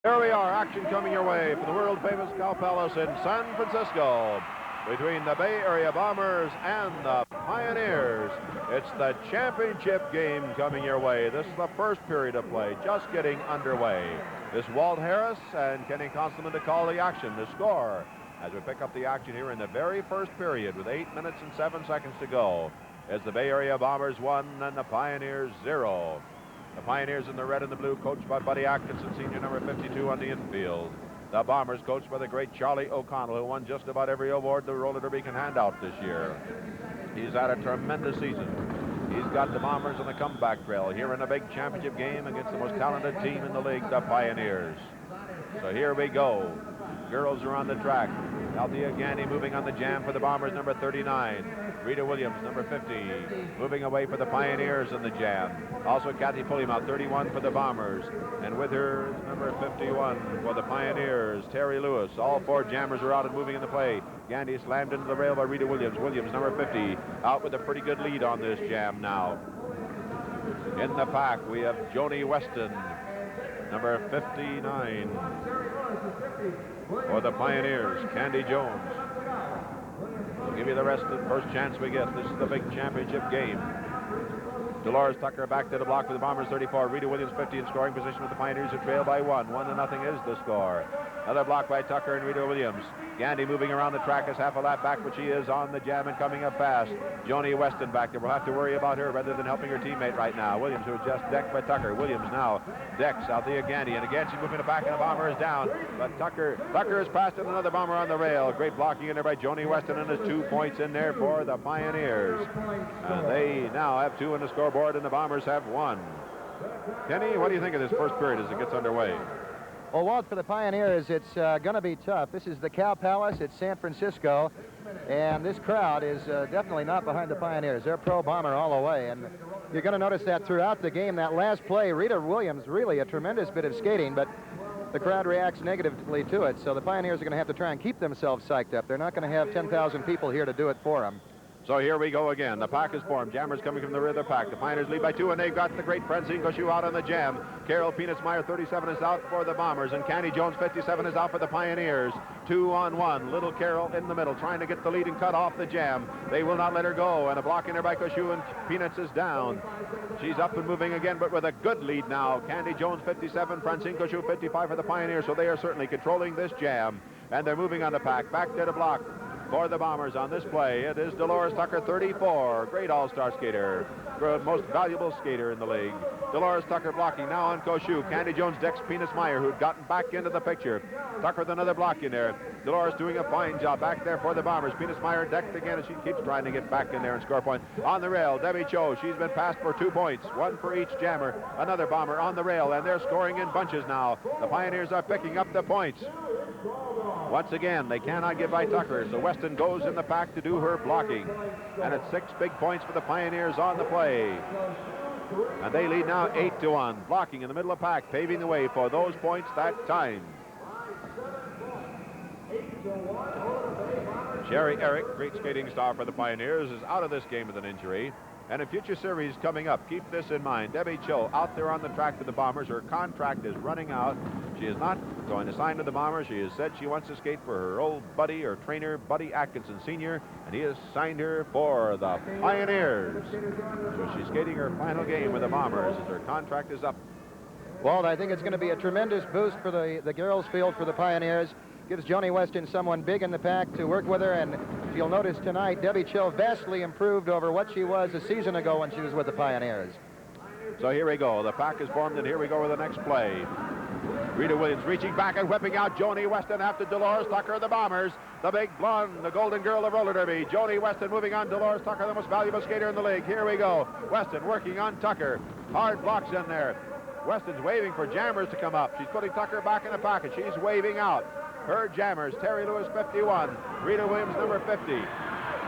Here we are, action coming your way from the world-famous Cow Palace in San Francisco between the Bay Area Bombers and the Pioneers. It's the championship game coming your way. This is the first period of play, just getting underway. This is Walt Harris and Kenny Constantine to call the action. The score, as we pick up the action here in the very first period with 8 minutes and 7 seconds to go, is the Bay Area Bombers 1 and the Pioneers 0. The Pioneers in the red and the blue, coached by Buddy Atkinson, senior number 52 on the infield. The Bombers coached by the great Charlie O'Connell, who won just about every award the roller derby can hand out this year. He's had a tremendous season. He's got the Bombers on the comeback trail here in a big championship game against the most talented team in the league, the Pioneers. So here we go. Girls are on the track. Althea Gandy moving on the jam for the Bombers, number 39. Rita Williams, number 50, moving away for the Pioneers in the jam. Also Kathy Pullymouth, 31 for the Bombers. And with her, number 51 for the Pioneers, Terry Lewis. All four jammers are out and moving in the play. Gandy slammed into the rail by Rita Williams. Williams, number 50, out with a pretty good lead on this jam now. In the pack, we have Joni Weston, number 59. For the Pioneers, Candy Jones. We'll give you the rest of the first chance we get. This is the big championship game. Dolores Tucker back to the block for the Bombers, 34. Rita Williams, 50 in scoring position with the Pioneers, who trail by 1. 1-0 is the score. Another block by Tucker and Rita Williams. Gandy moving around the track is half a lap back, but she is on the jam and coming up fast. Joni Weston back there. We'll have to worry about her rather than helping her teammate right now. Williams, who was just decked by Tucker. Williams now decks Althea Gandy, and again she's moving it back, and the Bomber is down. But Tucker has passed another Bomber on the rail. Great blocking in there by Joni Weston, and there's 2 points in there for the Pioneers. And they now have 2 on the scoreboard, and the Bombers have 1. Kenny, what do you think of this first period as it gets underway? Well, Walt, for the Pioneers, it's going to be tough. This is the Cow Palace. It's San Francisco, and this crowd is definitely not behind the Pioneers. They're pro-Bomber all the way, and you're going to notice that throughout the game. That last play, Rita Williams, really a tremendous bit of skating, but the crowd reacts negatively to it, so the Pioneers are going to have to try and keep themselves psyched up. They're not going to have 10,000 people here to do it for them. So here we go again. The pack is formed. Jammers coming from the rear of the pack. The Pioneers lead by 2, and they've got the great Francine Gauchou out on the jam. Carol Peanutsmeyer, 37, is out for the Bombers, and Candy Jones, 57, is out for the Pioneers. 2-on-1. Little Carol in the middle, trying to get the lead and cut off the jam. They will not let her go, and a block in there by Gauchou, and Peanuts is down. She's up and moving again, but with a good lead now. Candy Jones, 57, Francine Gauchou, 55 for the Pioneers, so they are certainly controlling this jam, and they're moving on the pack. Back to the block. For the Bombers on this play, it is Dolores Tucker, 34. Great all-star skater. Most valuable skater in the league. Dolores Tucker blocking now on Gauchou. Candy Jones decks Peanutsmeyer, who'd gotten back into the picture. Tucker with another block in there. Dolores doing a fine job back there for the Bombers. Peanutsmeyer decked again, and she keeps trying to get back in there and score a point. On the rail, Debbie Cho. She's been passed for 2 points. 1 for each jammer. Another Bomber on the rail, and they're scoring in bunches now. The Pioneers are picking up the points. Once again, they cannot get by Tucker, so Weston goes in the pack to do her blocking. And it's 6 big points for the Pioneers on the play. And they lead now 8-1. Blocking in the middle of the pack, paving the way for those points that time. Sherry Eric, great skating star for the Pioneers, is out of this game with an injury. And in future series coming up, keep this in mind. Debbie Cho out there on the track with the Bombers. Her contract is running out. She is not going to sign to the Bombers. She has said she wants to skate for her old buddy, her trainer, Buddy Atkinson Sr., and he has signed her for the Pioneers. So she's skating her final game with the Bombers as her contract is up. Walt, I think it's going to be a tremendous boost for the girls' field for the Pioneers. Gives Joni Weston someone big in the pack to work with her, and you'll notice tonight Debbie Cho vastly improved over what she was a season ago when she was with the Pioneers. So here we go. The pack is formed, and here we go with the next play. Rita Williams reaching back and whipping out Joni Weston after Dolores Tucker, the Bombers. The big blonde, the golden girl of roller derby. Joni Weston moving on Dolores Tucker, the most valuable skater in the league. Here we go. Weston working on Tucker. Hard blocks in there. Weston's waving for jammers to come up. She's putting Tucker back in the pocket. She's waving out her jammers. Terry Lewis, 51. Rita Williams, number 50.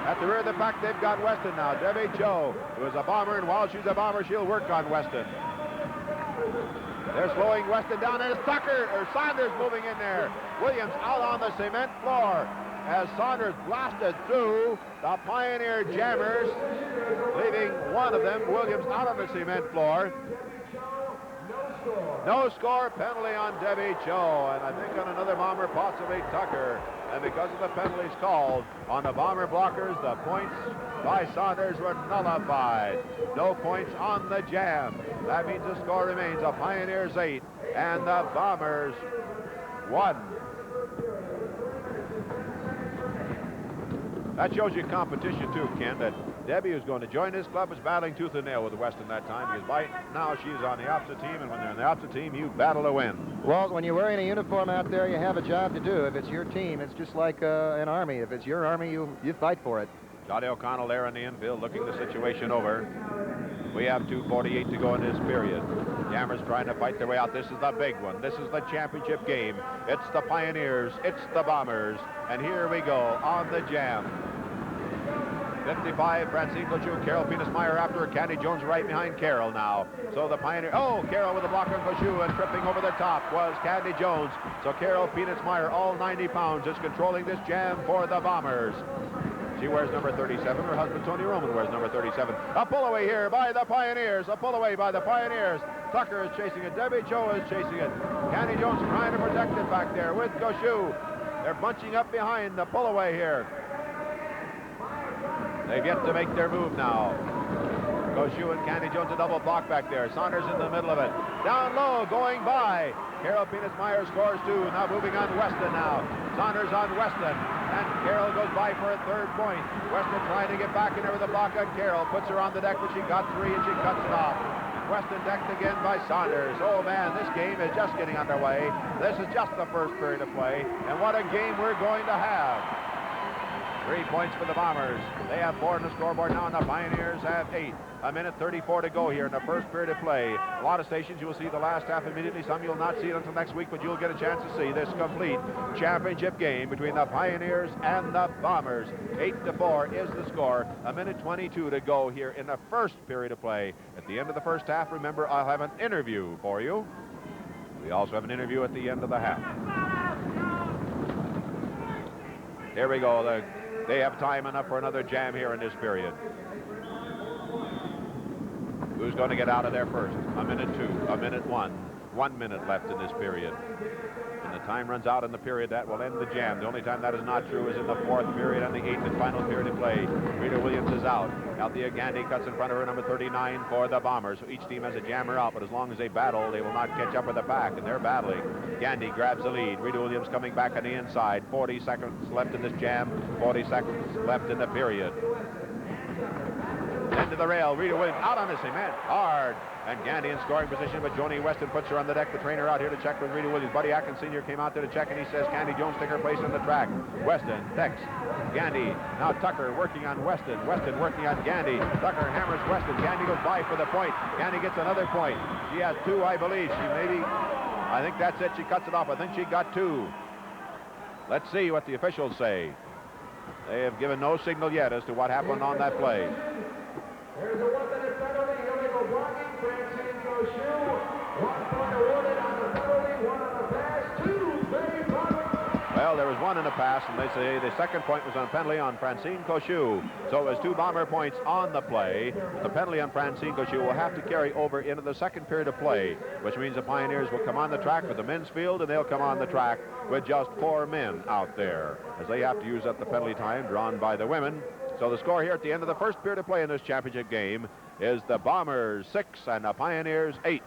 At the rear of the pack, they've got Weston now. Debbie Cho, who is a Bomber, and while she's a Bomber, she'll work on Weston. They're slowing Weston down, and it's Saunders moving in there. Williams out on the cement floor as Saunders blasted through the Pioneer jammers, leaving one of them, Williams, out on the cement floor. No score, penalty on Debbie Joe, and I think on another bomber, possibly Tucker. And because of the penalties called on the bomber blockers, the points by Saunders were nullified. No points on the jam. That means the score remains the Pioneers 8 and the Bombers 1. That shows you competition too, Ken, that Debbie, who's going to join this club, was battling tooth and nail with Weston that time, because by now she's on the opposite team, and when they're on the opposite team, you battle to win. Walt, when you're wearing a uniform out there, you have a job to do. If it's your team, it's just like an army. If it's your army, you fight for it. Johnny O'Connell there in the infield, looking the situation over. We have 2:48 to go in this period. Jammers trying to fight their way out. This is the big one. This is the championship game. It's the Pioneers. It's the Bombers. And here we go on the jam. 55, Francine Cochou, Carol Penismeyer after her. Candy Jones right behind Carol now. So the Pioneer, Carol with a block on Cochou, and tripping over the top was Candy Jones. So Carol Penismeyer, all 90 pounds, is controlling this jam for the Bombers. She wears number 37. Her husband, Tony Roman, wears number 37. A pull away here by the Pioneers. A pull away by the Pioneers. Tucker is chasing it. Debbie Joe is chasing it. Candy Jones trying to protect it back there with Cochou. They're bunching up behind the pull away here. They've yet to make their move now. Cochou and Candy Jones a double block back there. Saunders in the middle of it. Down low, going by. Carol Penismeyer scores 2. Now moving on Weston now. Saunders on Weston. And Carol goes by for a third point. Weston trying to get back in there with a block on Carol. Puts her on the deck, but she got 3 and she cuts it off. Weston decked again by Saunders. Oh man, this game is just getting underway. This is just the first period of play. And what a game we're going to have. 3 points for the Bombers. They have 4 on the scoreboard now, and the Pioneers have 8. 1:34 to go here in the first period of play. A lot of stations you will see the last half immediately. Some you'll not see it until next week, but you'll get a chance to see this complete championship game between the Pioneers and the Bombers. 8-4 is the score. 1:22 to go here in the first period of play. At the end of the first half, remember, I'll have an interview for you. We also have an interview at the end of the half. Here we go. They have time enough for another jam here in this period. Who's going to get out of there first? 1:02, 1:01. 1 minute left in this period. When the time runs out in the period, that will end the jam. The only time that is not true is in the fourth period and the 8th and final period of play. Rita Williams is out. Althea Gandy cuts in front of her, number 39 for the Bombers. So each team has a jammer out, but as long as they battle, they will not catch up with the pack, and they're battling. Gandy grabs the lead. Rita Williams coming back on the inside. 40 seconds left in this jam. 40 seconds left in the period. Into the rail. Rita Williams out on the cement. Hard. And Gandy in scoring position, but Joni Weston puts her on the deck. The trainer out here to check with Rita Williams. Buddy Atkins Sr. came out there to check, and he says Candy Jones take her place on the track. Weston texts Gandy. Now Tucker working on Weston. Weston working on Gandy. Tucker hammers Weston. Gandy goes by for the point. Gandy gets another point. She has 2, I believe. I think that's it. She cuts it off. I think she got 2. Let's see what the officials say. They have given no signal yet as to what happened on that play. There's a 1-minute penalty, illegal blocking. Francine Cochou, 1 point awarded on the penalty, 1 on the pass, 2 very public. Well, there was 1 in the pass, and they say the second point was on penalty on Francine Cochou. So it was 2 Bomber points on the play. The penalty on Francine Cochou will have to carry over into the second period of play, which means the Pioneers will come on the track with the men's field, and they'll come on the track with just 4 men out there, as they have to use up the penalty time drawn by the women. So the score here at the end of the first period of play in this championship game is the Bombers 6 and the Pioneers 8.